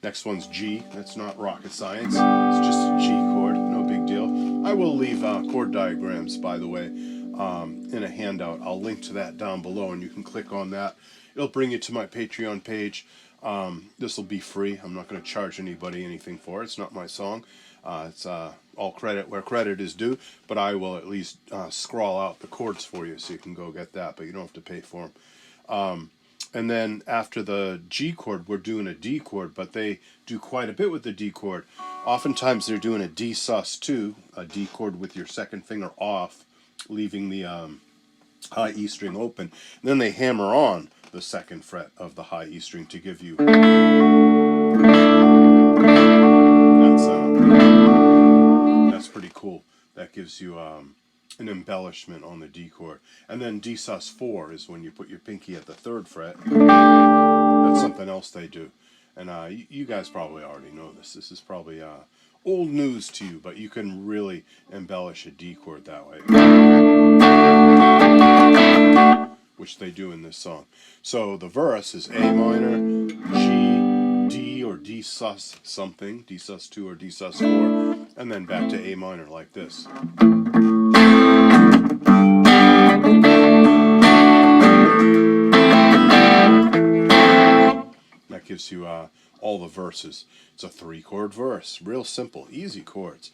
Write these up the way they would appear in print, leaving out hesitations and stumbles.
Next one's G. That's not rocket science. It's just a G chord. No big deal. I will leave chord diagrams, by the way, in a handout. I'll link to that down below, and you can click on that. It'll bring you to my Patreon page. This will be free. I'm not going to charge anybody anything for it. It's not my song. It's all credit where credit is due, but I will at least scrawl out the chords for you so you can go get that, but you don't have to pay for them. And then after the G chord, we're doing a D chord, but they do quite a bit with the D chord. Oftentimes they're doing a D sus2, a D chord with your second finger off, leaving the high E string open. And then they hammer on the second fret of the high E string to give you that sound. That's pretty cool. That gives you an embellishment on the D chord. And then D sus4 is when you put your pinky at the third fret. That's something else they do. And you guys probably already know this. This is probably old news to you, but you can really embellish a D chord that way, which they do in this song. So the verse is A minor, G, D or D sus something, D sus2 or D sus4, and then back to A minor like this. That gives you all the verses. It's a 3-chord verse. Real simple, easy chords.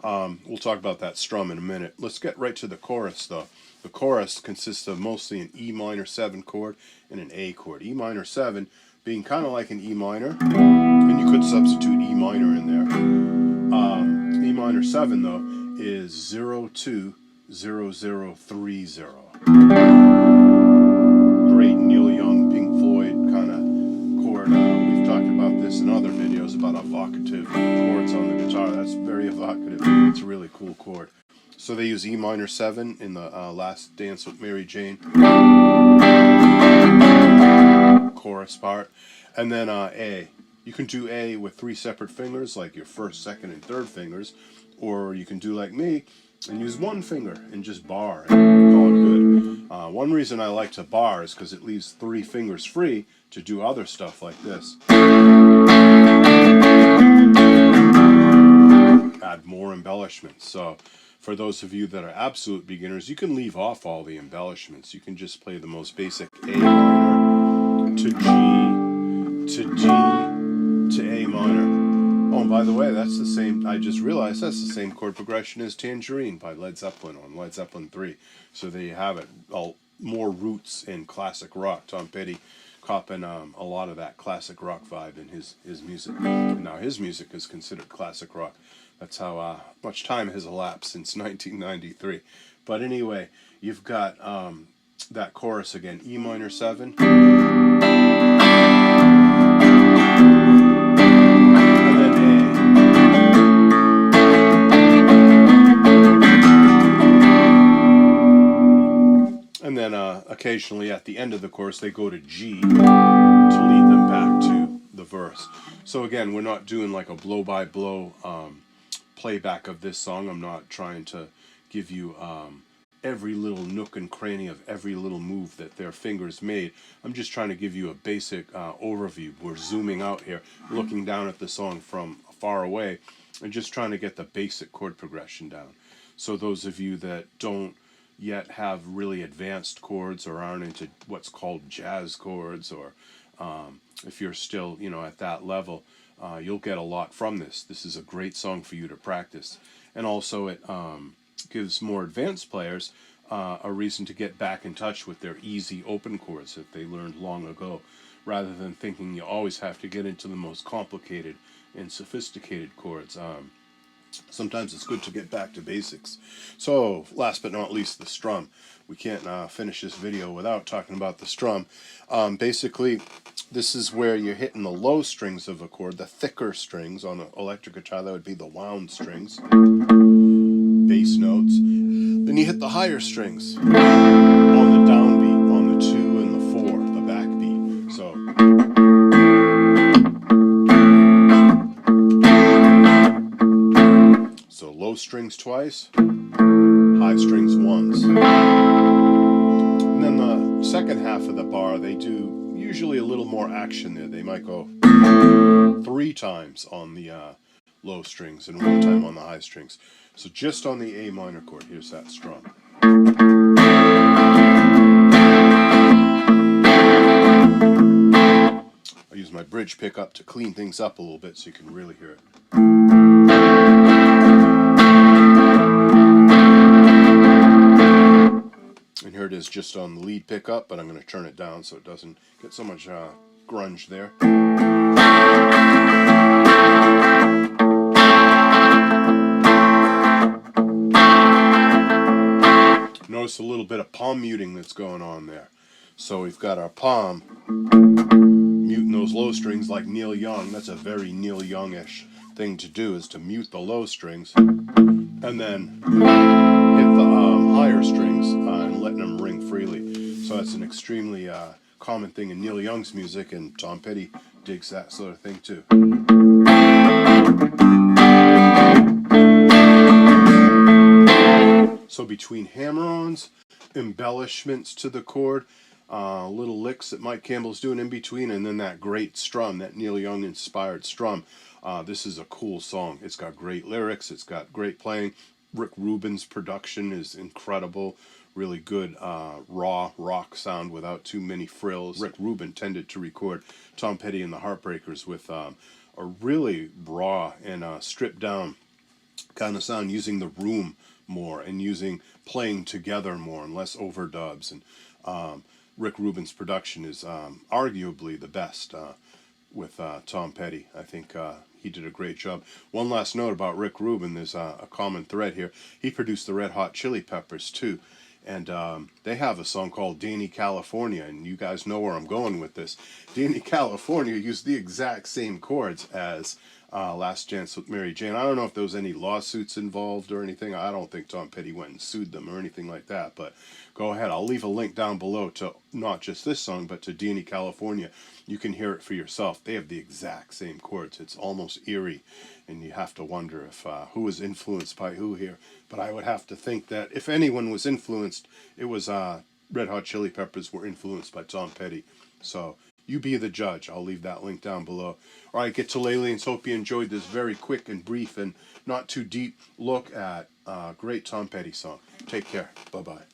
We'll talk about that strum in a minute. Let's get right to the chorus, though. The chorus consists of mostly an E minor 7 chord and an A chord. E minor 7 being kind of like an E minor, and you could substitute E minor in there. E minor 7, though, is 020030. Great Neil Young, Pink Floyd kind of chord. We've talked about this in other videos about evocative chords on the guitar. That's very evocative. It's a really cool chord. So they use E minor 7 in the Last Dance with Mary Jane chorus part. And then A. You can do A with 3 separate fingers, like your first, second, and third fingers. Or you can do like me and use 1 finger and just bar and call it good. One reason I like to bar is because it leaves 3 fingers free to do other stuff like this. Add more embellishments. So for those of you that are absolute beginners, you can leave off all the embellishments. You can just play the most basic A minor to G to D to A minor. Oh, and by the way, that's the same, I just realized that's the same chord progression as Tangerine by Led Zeppelin on Led Zeppelin 3. So there you have it. All more roots in classic rock. Tom Petty copping a lot of that classic rock vibe in his music. And now his music is considered classic rock. That's how much time has elapsed since 1993. But anyway, you've got that chorus again, E minor 7. And then occasionally at the end of the chorus they go to G to lead them back to the verse. So again, we're not doing like a blow-by-blow playback of this song. I'm not trying to give you every little nook and cranny of every little move that their fingers made. I'm just trying to give you a basic overview. We're zooming out here, looking down at the song from far away, and just trying to get the basic chord progression down. So those of you that don't yet have really advanced chords or aren't into what's called jazz chords, or if you're still, at that level, you'll get a lot from this. This is a great song for you to practice. And also it gives more advanced players a reason to get back in touch with their easy open chords that they learned long ago, rather than thinking you always have to get into the most complicated and sophisticated chords. Sometimes it's good to get back to basics. So, last but not least, the strum. We can't finish this video without talking about the strum. Basically, this is where you're hitting the low strings of a chord, the thicker strings. On an electric guitar, that would be the wound strings, bass notes. Then you hit the higher strings on the downbeat, on the 2 and the 4, the backbeat. So low strings twice, high strings once. And then the second half of the bar, they do usually a little more action there. They might go 3 times on the low strings and 1 time on the high strings. So just on the A minor chord, here's that strum. I use my bridge pickup to clean things up a little bit so you can really hear it. And here it is just on the lead pickup, but I'm going to turn it down so it doesn't get so much grunge there. Notice a little bit of palm muting that's going on there. So we've got our palm muting those low strings like Neil Young. That's a very Neil Youngish thing to do, is to mute the low strings and then hit the higher strings and letting them ring freely. So that's an extremely common thing in Neil Young's music, and Tom Petty digs that sort of thing too. So between hammer-ons, embellishments to the chord, little licks that Mike Campbell's doing in between, and then that great strum, that Neil Young inspired strum. This is a cool song. It's got great lyrics, it's got great playing. Rick Rubin's production is incredible. Really good raw rock sound without too many frills. Rick Rubin tended to record Tom Petty and the Heartbreakers with a really raw and stripped down kind of sound, using the room more and playing together more and less overdubs. And Rick Rubin's production is arguably the best with Tom Petty. I think he did a great job. One last note about Rick Rubin, there's a common thread here. He produced the Red Hot Chili Peppers too, and they have a song called Danny California, and you guys know where I'm going with this. Danny California used the exact same chords as Last Chance with Mary Jane. I don't know if there was any lawsuits involved or anything. I don't think Tom Petty went and sued them or anything like that, but go ahead. I'll leave a link down below to not just this song, but to Danny California. You can hear it for yourself. They have the exact same chords. It's almost eerie, and you have to wonder if who was influenced by who here. But I would have to think that if anyone was influenced, it was Red Hot Chili Peppers were influenced by Tom Petty. So you be the judge. I'll leave that link down below. All right, get to Lalians. Hope you enjoyed this very quick and brief and not too deep look at a great Tom Petty song. Take care. Bye-bye.